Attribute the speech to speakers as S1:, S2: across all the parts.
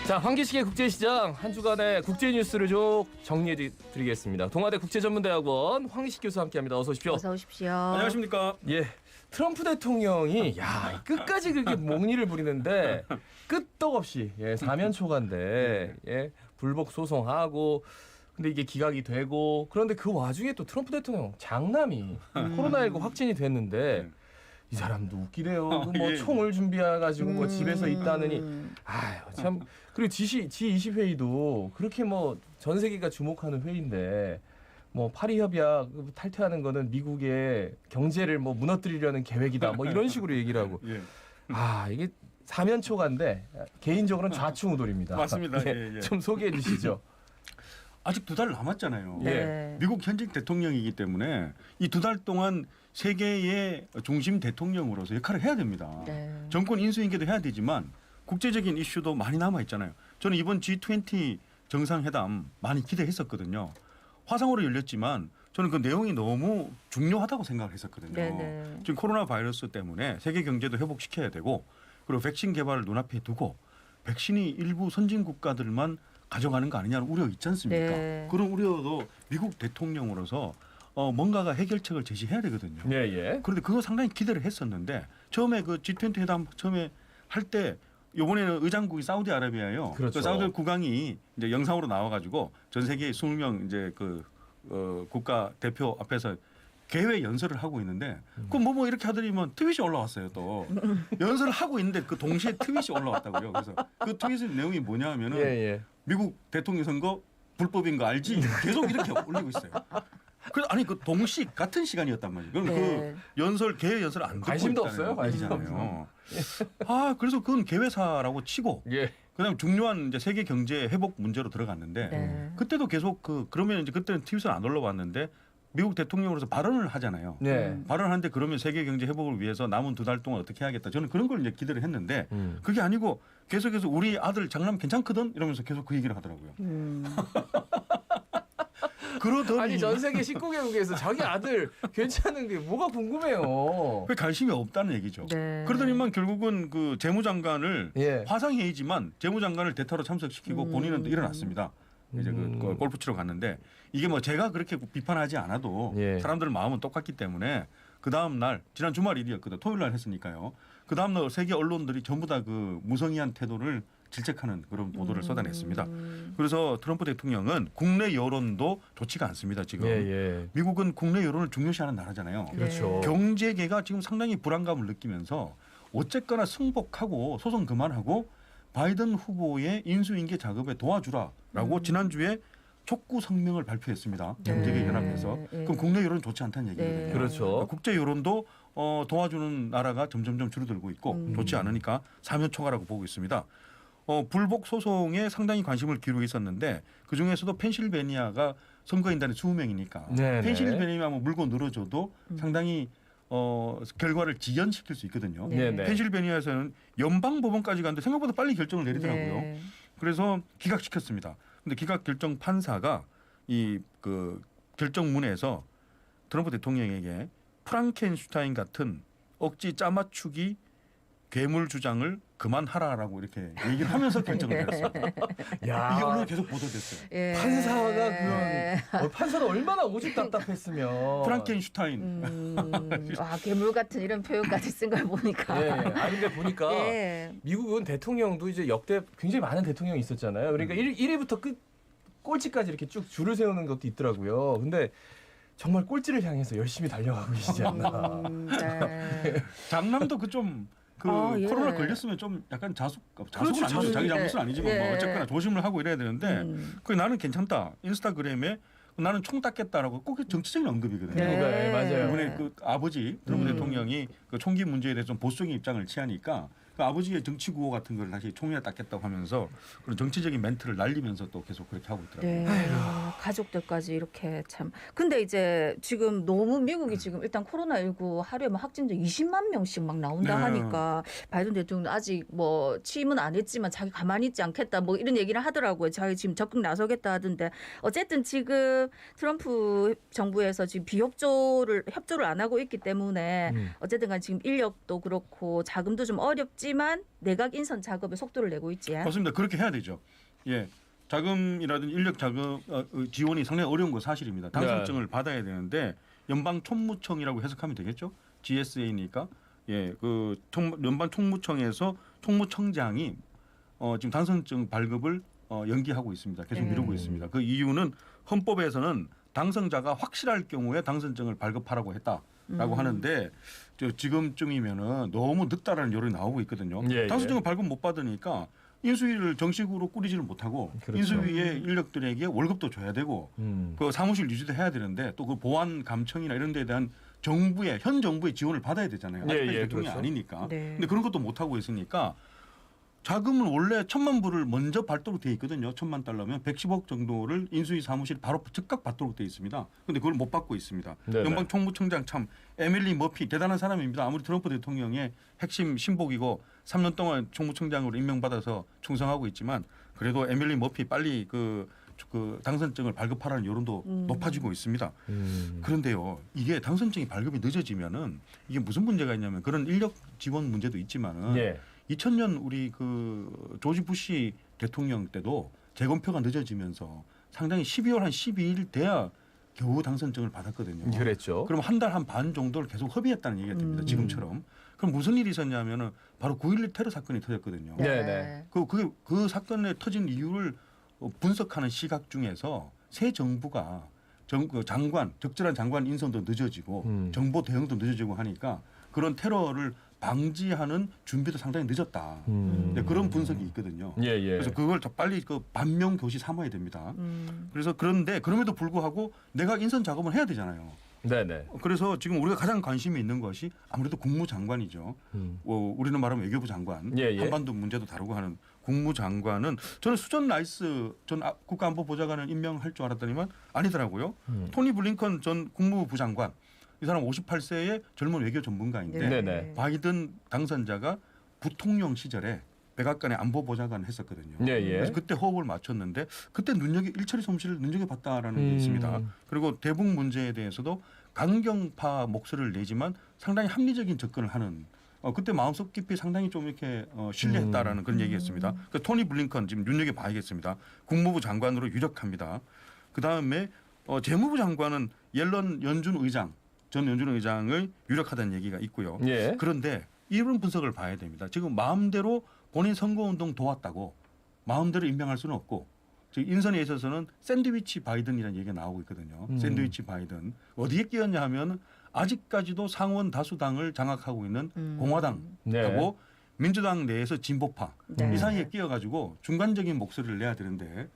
S1: 자, 황기식의 국제시장 한 주간의 국제 뉴스를 쭉 정리해드리겠습니다. 동아대 국제전문대학원 황기식 교수 함께합니다. 어서 오십시오.
S2: 어서 오십시오.
S3: 안녕하십니까.
S1: 예, 트럼프 대통령이 끝까지 그렇게 목리를 부리는데 끄떡없이 사면초가인데 불복 소송하고 근데 이게 기각이 되고 그런데 그 와중에 또 트럼프 대통령 장남이 코로나19 확진이 됐는데 이 사람도 웃기대요. 뭐 총을 준비해가지고 뭐 집에서 있다느니 아유 참. 그리고 G20 회의도 그렇게 뭐 전 세계가 주목하는 회의인데 뭐 파리 협약 탈퇴하는 거는 미국의 경제를 뭐 무너뜨리려는 계획이다. 뭐 이런 식으로 얘기를 하고. 이게 사면초가인데 개인적으로는 좌충우돌입니다.
S3: 맞습니다. 예.
S1: 좀 소개해 주시죠.
S3: 아직 2달 남았잖아요.
S2: 네.
S3: 미국 현직 대통령이기 때문에 이 2달 동안 세계의 중심 대통령으로서 역할을 해야 됩니다.
S2: 네.
S3: 정권 인수인계도 해야 되지만 국제적인 이슈도 많이 남아 있잖아요. 저는 이번 G20 정상회담 많이 기대했었거든요. 화상으로 열렸지만 저는 그 내용이 너무 중요하다고 생각을 했었거든요.
S2: 네네.
S3: 지금 코로나 바이러스 때문에 세계 경제도 회복시켜야 되고 그리고 백신 개발을 눈앞에 두고 백신이 일부 선진 국가들만 가져가는 거 아니냐는 우려 있지 않습니까?
S2: 네.
S3: 그런 우려도 미국 대통령으로서 뭔가가 해결책을 제시해야 되거든요.
S1: 예.
S3: 그런데 그거 상당히 기대를 했었는데 처음에 그 G20 회담 처음에 할 때 이번에는 의장국이 사우디아라비아예요.
S1: 그렇죠.
S3: 그 사우디 국왕이 이제 영상으로 나와가지고 전 세계 20명 이제 국가 대표 앞에서 개회 연설을 하고 있는데 그럼 뭐 이렇게 하더니만 트윗이 올라왔어요. 또 연설을 하고 있는데 그 동시에 트윗이 올라왔다고요. 그래서 그 트윗의 내용이 뭐냐면은 미국 대통령 선거 불법인 거 알지? 계속 이렇게 올리고 있어요. 그래서 아니 그 동시 같은 시간이었단 말이에요. 그럼
S2: 네.
S3: 그 연설 개회 연설 안 듣고
S1: 관심도
S3: 있다는
S1: 없어요. 관심도
S3: 얘기잖아요. 그래서 그건 개회사라고 치고 그다음 중요한 이제 세계 경제 회복 문제로 들어갔는데
S2: 네.
S3: 그때도 계속 그러면 이제 그때는 트윗을 안 올라왔는데 미국 대통령으로서 발언을 하잖아요. 발언하는데 그러면 세계 경제 회복을 위해서 남은 2달 동안 어떻게 해야겠다. 저는 그런 걸 이제 기대를 했는데 그게 아니고 계속해서 우리 아들 장남 괜찮거든 이러면서 계속 그 얘기를 하더라고요. 그러더니
S1: 아니 전 세계 19개국에서 자기 아들 괜찮은 게 뭐가 궁금해요.
S3: 왜 관심이 없다는 얘기죠.
S2: 네.
S3: 그러더니만 결국은 그 재무장관을
S1: 예.
S3: 화상회의지만 재무장관을 대타로 참석시키고 본인은 또 일어났습니다. 이제 그 골프 치러 갔는데 이게 뭐 제가 그렇게 비판하지 않아도 사람들 마음은 똑같기 때문에 그 다음 날 지난 주말 일이었거든. 토요일 날 했으니까요. 그 다음 날 세계 언론들이 전부 다 그 무성의한 태도를 질책하는 그런 보도를 쏟아냈습니다. 그래서 트럼프 대통령은 국내 여론도 좋지가 않습니다. 지금 미국은 국내 여론을 중요시하는 나라잖아요.
S1: 그렇죠.
S3: 경제계가 지금 상당히 불안감을 느끼면서 어쨌거나 승복하고 소송 그만하고 바이든 후보의 인수인계 작업에 도와주라라고 지난주에 촉구 성명을 발표했습니다. 경제계 연합에서. 그럼 국내 여론은 좋지 않다는 얘기거든요.
S1: 그렇죠.
S3: 그러니까 국제 여론도 도와주는 나라가 점점점 줄어들고 있고 좋지 않으니까 사면초가라고 보고 있습니다. 불복 소송에 상당히 관심을 기울이고 있었는데 그중에서도 펜실베니아가 선거인단이 20명이니까 펜실베니아 뭐 물고 늘어져도 상당히 결과를 지연시킬 수 있거든요. 펜실베니아에서는 연방법원까지 갔는데 생각보다 빨리 결정을 내리더라고요. 그래서 기각시켰습니다. 근데 기각 결정 판사가 이 그 결정문에서 트럼프 대통령에게 프랑켄슈타인 같은 억지 짜맞추기 괴물 주장을 그만하라라고 이렇게 얘기를 하면서 결정을 내렸습니다. 이게 오늘 계속 보도됐어요.
S1: 판사가 판사는 얼마나 오죽 답답했으면.
S3: 프랑켄슈타인.
S2: 괴물 같은 이런 표현까지 쓴 걸 보니까.
S1: 근데 보니까 미국은 대통령도 이제 역대 굉장히 많은 대통령이 있었잖아요. 그러니까 1위부터 꼴찌까지 이렇게 쭉 줄을 세우는 것도 있더라고요. 근데 정말 꼴찌를 향해서 열심히 달려가고 계시지 않나.
S3: 장남도 코로나 걸렸으면 좀 약간 자숙은 아니죠. 자기 잘못은 아니지만 뭐 어쨌거나 조심을 하고 이래야 되는데 나는 괜찮다. 인스타그램에 나는 총 닦겠다라고 꼭 정치적인 언급이거든요.
S1: 맞아요.
S3: 이번에 그 아버지 트럼프 대통령이 그 총기 문제에 대해서 좀 보수적인 입장을 취하니까 그 아버지의 정치 구호 같은 걸 다시 총이나 닦겠다고 하면서 그런 정치적인 멘트를 날리면서 또 계속 그렇게 하고 있더라고요.
S2: 가족들까지 이렇게 참. 근데 이제 지금 너무 미국이 지금 일단 코로나19 하루에 막 확진자 20만 명씩 막 나온다 하니까 바이든 대통령 아직 뭐 취임은 안 했지만 자기 가만히 있지 않겠다 뭐 이런 얘기를 하더라고요. 자기 지금 적극 나서겠다 하던데 어쨌든 지금 트럼프 정부에서 지금 협조를 안 하고 있기 때문에 어쨌든 간 지금 인력도 그렇고 자금도 좀 어렵지 없지만 내각 인선 작업에 속도를 내고 있지.
S3: 맞습니다. 그렇게 해야 되죠. 예. 자금이라든지 인력 자금 지원이 상당히 어려운 거 사실입니다. 당선증을 받아야 되는데 연방 총무청이라고 해석하면 되겠죠. GSA니까 예, 그 연방 총무청에서 총무청장이 지금 당선증 발급을 연기하고 있습니다. 계속 미루고 있습니다. 그 이유는 헌법에서는 당선자가 확실할 경우에 당선증을 발급하라고 했다라고 하는데 지금쯤이면은 너무 늦다라는 여론이 나오고 있거든요.
S1: 예,
S3: 당선증을 발급 못 받으니까 인수위를 정식으로 꾸리지를 못하고
S1: 그렇죠.
S3: 인수위의 인력들에게 월급도 줘야 되고 그 사무실 유지도 해야 되는데 또 그 보안 감청이나 이런 데에 대한 현 정부의 지원을 받아야 되잖아요.
S1: 예,
S3: 아직까지
S1: 예,
S3: 대통령이
S1: 그렇죠.
S3: 아니니까.
S2: 네.
S3: 근데 그런 것도 못 하고 있으니까 자금은 원래 1,000만 불을 먼저 받도록 돼 있거든요. 1,000만 달러면 110억 정도를 인수위 사무실 바로 즉각 받도록 돼 있습니다. 근데 그걸 못 받고 있습니다.
S1: 네네.
S3: 연방 총무청장 참 에밀리 머피 대단한 사람입니다. 아무리 트럼프 대통령의 핵심 신복이고 3년 동안 총무청장으로 임명받아서 충성하고 있지만 그래도 에밀리 머피 빨리 그 당선증을 발급하라는 여론도 높아지고 있습니다. 그런데요, 이게 당선증이 발급이 늦어지면은 이게 무슨 문제가 있냐면 그런 인력 지원 문제도 있지만은
S1: 예.
S3: 2000년 우리 그 조지 부시 대통령 때도 재검표가 늦어지면서 상당히 12월 한 12일 돼야 겨우 당선증을 받았거든요.
S1: 그랬죠.
S3: 그럼 한 달 한 반 정도를 계속 허비했다는 얘기가 됩니다. 지금처럼. 그럼 무슨 일이 있었냐면은 바로 9.11 테러 사건이 터졌거든요.
S1: 네.
S3: 그 사건에 터진 이유를 분석하는 시각 중에서 새 정부가 장관, 적절한 장관 인선도 늦어지고 정보 대응도 늦어지고 하니까 그런 테러를 방지하는 준비도 상당히 늦었다. 네, 그런 분석이 있거든요.
S1: 예, 예.
S3: 그래서 그걸 더 빨리 그 반면 교시 삼아야 됩니다. 그래서 그런데 그럼에도 불구하고 내가 인선 작업을 해야 되잖아요.
S1: 네네.
S3: 그래서 지금 우리가 가장 관심이 있는 것이 아무래도 국무장관이죠. 우리는 말하면 외교부 장관,
S1: 예, 예.
S3: 한반도 문제도 다루고 하는 국무장관은 저는 수전 라이스 전 국가안보보좌관을 임명할 줄 알았더니만 아니더라고요. 토니 블링컨 전 국무부 장관, 이 사람 58세의 젊은 외교 전문가인데
S1: 네네.
S3: 바이든 당선자가 부통령 시절에 백악관의 안보보좌관을 했었거든요.
S1: 예, 예.
S3: 그래서 그때 호흡을 맞췄는데 그때 일처리 솜씨를 눈여겨봤다라는 게 있습니다. 그리고 대북 문제에 대해서도 강경파 목소리를 내지만 상당히 합리적인 접근을 하는 그때 마음속 깊이 상당히 좀 이렇게 신뢰했다라는 그런 얘기였습니다. 그 토니 블링컨 지금 눈여겨봐야겠습니다. 국무부 장관으로 유력합니다. 그 다음에 재무부 장관은 전 연준 의장을 유력하다는 얘기가 있고요.
S1: 예.
S3: 그런데 이런 분석을 봐야 됩니다. 지금 마음대로 본인 선거운동 도왔다고 마음대로 임명할 수는 없고 인선에 있어서는 샌드위치 바이든이라는 얘기가 나오고 있거든요. 샌드위치 바이든. 어디에 끼었냐 하면 아직까지도 상원 다수당을 장악하고 있는 공화당하고
S1: 네.
S3: 민주당 내에서 진보파
S2: 네.
S3: 이 사이에 끼어가지고 중간적인 목소리를 내야 되는데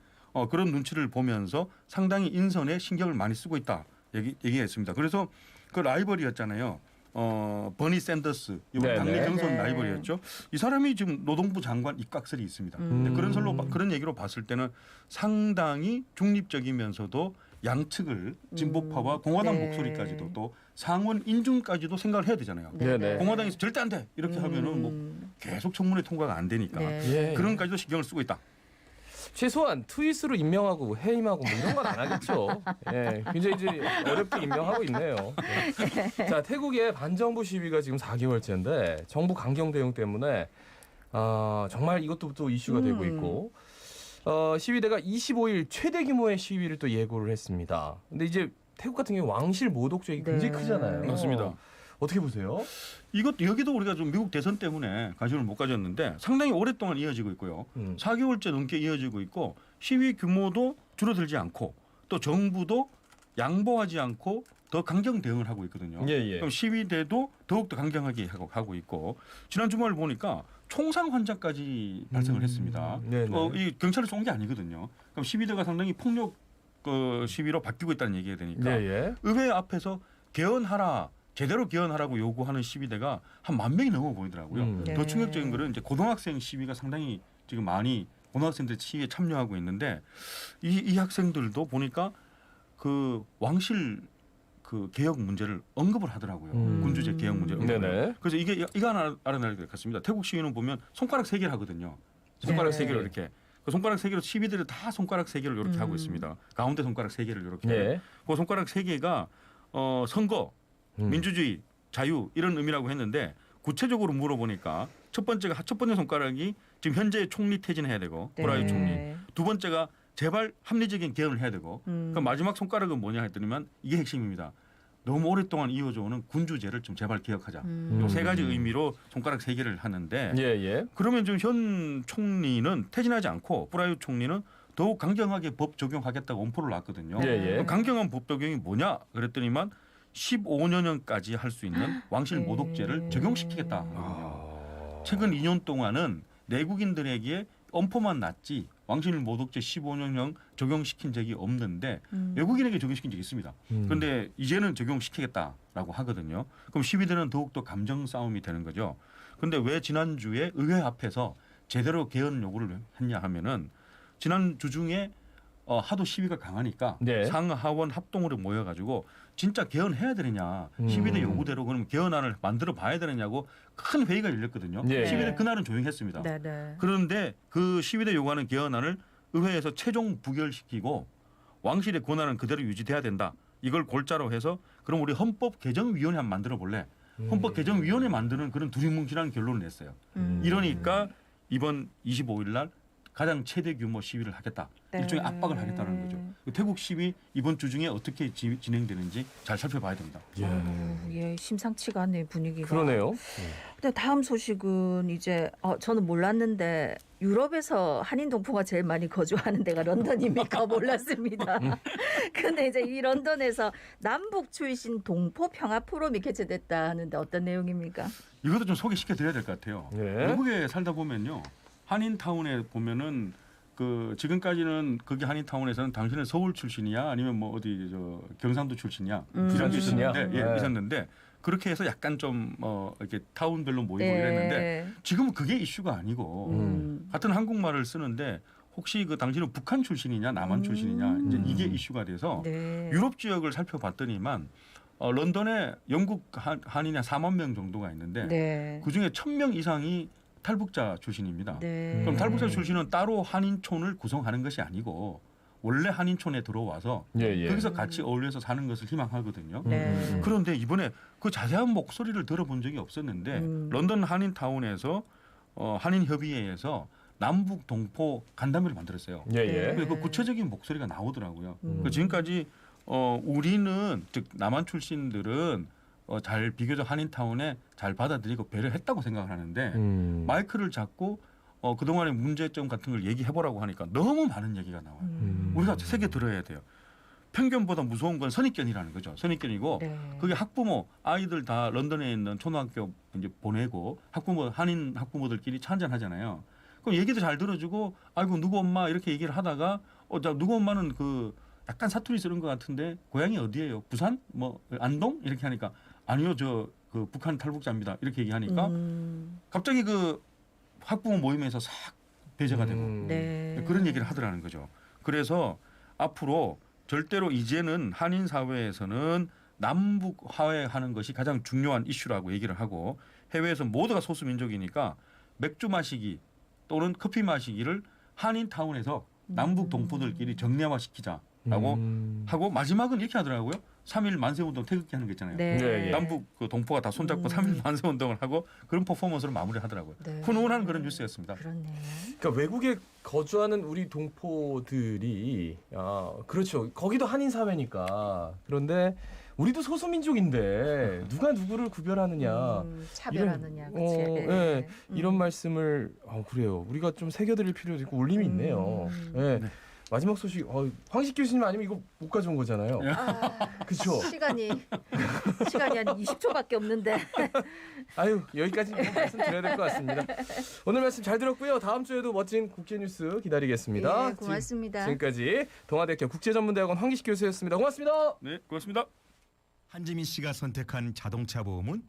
S3: 그런 눈치를 보면서 상당히 인선에 신경을 많이 쓰고 있다 얘기했습니다. 그래서 그 라이벌이었잖아요. 버니 샌더스 이번 당내
S1: 네네.
S3: 경선
S2: 네.
S3: 라이벌이었죠. 이 사람이 지금 노동부 장관 입각설이 있습니다. 근데 그런 얘기로 봤을 때는 상당히 중립적이면서도 양측을 진보파와 공화당
S2: 네.
S3: 목소리까지도 또 상원 인준까지도 생각을 해야 되잖아요.
S1: 네네.
S3: 공화당에서 절대 안 돼 이렇게 하면은 뭐 계속 청문회 통과가 안 되니까
S2: 네.
S1: 예.
S3: 그런까지도 신경을 쓰고 있다.
S1: 최소한 트윗으로 임명하고 해임하고 뭐 이런 건 안 하겠죠. 예, 굉장히 이제 어렵게 임명하고 있네요. 예. 자, 태국의 반정부 시위가 지금 4개월째인데 정부 강경 대응 때문에 정말 이것도 또 이슈가 되고 있고 시위대가 25일 최대 규모의 시위를 또 예고를 했습니다. 근데 이제 태국 같은 경우 왕실 모독죄가 굉장히
S2: 네.
S1: 크잖아요.
S3: 맞습니다.
S1: 어떻게 보세요?
S3: 여기도 우리가 좀 미국 대선 때문에 관심을 못 가졌는데 상당히 오랫동안 이어지고 있고요. 4개월째 넘게 이어지고 있고 시위 규모도 줄어들지 않고 또 정부도 양보하지 않고 더 강경 대응을 하고 있거든요.
S1: 예, 예.
S3: 그럼 시위대도 더욱더 강경하게 하고 있고 지난 주말 보니까 총상 환자까지 발생을 했습니다.
S1: 네네.
S3: 이 경찰을 쏜 게 아니거든요. 그럼 시위대가 상당히 폭력 시위로 바뀌고 있다는 얘기가 되니까
S1: 예, 예.
S3: 의회 앞에서 제대로 개헌하라고 요구하는 시위대가 한 10,000명이 넘어 보이더라고요.
S2: 네.
S3: 더 충격적인 거는 이제 고등학생 시위가 상당히 지금 많이 고등학생들 시위에 참여하고 있는데 이 학생들도 보니까 그 왕실 그 개혁 문제를 언급을 하더라고요. 군주제 개혁 문제를 언급을.
S1: 네네.
S3: 그래서 이거 하나 알아놔야 될 것 같습니다. 태국 시위는 보면 손가락 3개를 하거든요. 손가락
S2: 네.
S3: 3개를 이렇게. 그 손가락 3개로 시위들이 다 손가락 3개를 이렇게 하고 있습니다. 가운데 손가락 3개를 이렇게.
S1: 네.
S3: 그 손가락 3개가 선거 민주주의, 자유 이런 의미라고 했는데 구체적으로 물어보니까 첫 번째 손가락이 지금 현재 총리 퇴진해야 되고 브라유 총리. 두 번째가 제발 합리적인 개헌을 해야 되고 그 마지막 손가락은 뭐냐 했더니만 이게 핵심입니다. 너무 오랫동안 이어져 오는 군주제를 좀 제발 개혁하자. 요 세 가지 의미로 손가락 세 개를 하는데 그러면 지금 현 총리는 퇴진하지 않고 브라유 총리는 더욱 강경하게 법 적용하겠다고 엄포를 놨거든요. 그럼 강경한 법 적용이 뭐냐 그랬더니만 15년까지 할 수 있는 왕실 모독죄를 적용시키겠다. 최근 2년 동안은 내국인들에게 엄포만 났지 왕실 모독죄 15년형 적용시킨 적이 없는데 외국인에게 적용시킨 적이 있습니다. 그런데 이제는 적용시키겠다라고 하거든요. 그럼 시위대는 더욱더 감정 싸움이 되는 거죠. 그런데 왜 지난주에 의회 앞에서 제대로 개헌 요구를 했냐 하면은 지난주 중에 하도 시위가 강하니까 상하원 합동으로 모여가지고 진짜 개헌해야 되느냐 시위대 요구대로 그럼 개헌안을 만들어 봐야 되느냐고 큰 회의가 열렸거든요. 시위대 그날은 조용했습니다. 그런데 그 시위대 요구하는 개헌안을 의회에서 최종 부결시키고 왕실의 권한은 그대로 유지돼야 된다. 이걸 골자로 해서 그럼 우리 헌법개정위원회 한번 만들어 볼래. 헌법개정위원회 만드는 그런 두리뭉실한 결론을 냈어요. 이러니까 이번 25일 날 가장 최대 규모 시위를 하겠다. 일종의 압박을 하겠다는 거죠. 태국 시위 이번 주 중에 어떻게 진행되는지 잘 살펴봐야 됩니다.
S2: 심상치가 않네요, 분위기가.
S1: 그러네요.
S2: 근데 다음 소식은 이제 저는 몰랐는데 유럽에서 한인 동포가 제일 많이 거주하는 데가 런던입니까? 몰랐습니다. 근데 이제 이 런던에서 남북 출신 동포 평화 포럼이 개최됐다 하는데 어떤 내용입니까?
S3: 이것도 좀 소개시켜 드려야 될 것 같아요. 외국에 살다 보면요. 한인타운에 보면은 그 지금까지는 거기 한인타운에서는 당신은 서울 출신이야 아니면 뭐 어디 저 경상도 출신이야
S1: 부산 출신이야
S3: 있었는데 그렇게 해서 약간 좀 이렇게 타운별로 모이고 이랬는데 지금은 그게 이슈가 아니고 같은 한국말을 쓰는데 혹시 그 당신은 북한 출신이냐 남한 출신이냐 이제 이게 이슈가 돼서 유럽 지역을 살펴봤더니만 런던에 영국 한인이 4만 명 정도가 있는데 그 중에 1,000명 이상이 탈북자 출신입니다. 그럼 탈북자 출신은 따로 한인촌을 구성하는 것이 아니고 원래 한인촌에 들어와서 거기서 같이 어울려서 사는 것을 희망하거든요. 그런데 이번에 그 자세한 목소리를 들어본 적이 없었는데 런던 한인타운에서 한인협의회에서 남북 동포 간담회를 만들었어요. 그 구체적인 목소리가 나오더라고요. 지금까지 우리는 즉 남한 출신들은 잘 비교적 한인타운에 잘 받아들이고 배려했다고 생각을 하는데 마이크를 잡고 그동안의 문제점 같은 걸 얘기해보라고 하니까 너무 많은 얘기가 나와요. 우리가 새겨 들어야 돼요. 편견보다 무서운 건 선입견이라는 거죠. 선입견이고 그게 학부모 아이들 다 런던에 있는 초등학교 이제 보내고 학부모 한인 학부모들끼리 찬잔하잖아요. 그럼 얘기도 잘 들어주고 아이고 누구 엄마 이렇게 얘기를 하다가 누구 엄마는 그 약간 사투리 쓰는 것 같은데 고향이 어디예요? 부산? 뭐 안동? 이렇게 하니까 아니요 저 그 북한 탈북자입니다. 이렇게 얘기하니까 갑자기 그 학부모 모임에서 싹 배제가 되고 그런 얘기를 하더라는 거죠. 그래서 앞으로 절대로 이제는 한인 사회에서는 남북 화해하는 것이 가장 중요한 이슈라고 얘기를 하고 해외에서 모두가 소수 민족이니까 맥주 마시기 또는 커피 마시기를 한인타운에서 남북 동포들끼리 정례화시키자라고 하고 마지막은 이렇게 하더라고요. 3일 만세운동 태극기 하는 거 있잖아요. 남북 그 동포가 다 손잡고 3일 만세운동을 하고 그런 퍼포먼스로 마무리하더라고요. 훈훈한 그런 뉴스였습니다.
S1: 그러니까 외국에 거주하는 우리 동포들이 그렇죠. 거기도 한인 사회니까. 그런데 우리도 소수민족인데 누가 누구를 구별하느냐,
S2: 차별하느냐,
S1: 이런 말씀을 그래요. 우리가 좀 새겨드릴 필요도 있고 울림이 있네요. 마지막 소식 황식 교수님 아니면 이거 못 가져온 거잖아요. 그렇죠.
S2: 시간이 한 20초밖에 없는데.
S1: 아유 여기까지 말씀드려야 될 것 같습니다. 오늘 말씀 잘 들었고요. 다음 주에도 멋진 국제 뉴스 기다리겠습니다.
S2: 고맙습니다.
S1: 지금까지 동아대학교 국제전문대학원 황기식 교수였습니다. 고맙습니다.
S3: 네, 고맙습니다.
S4: 한지민 씨가 선택한 자동차 보험은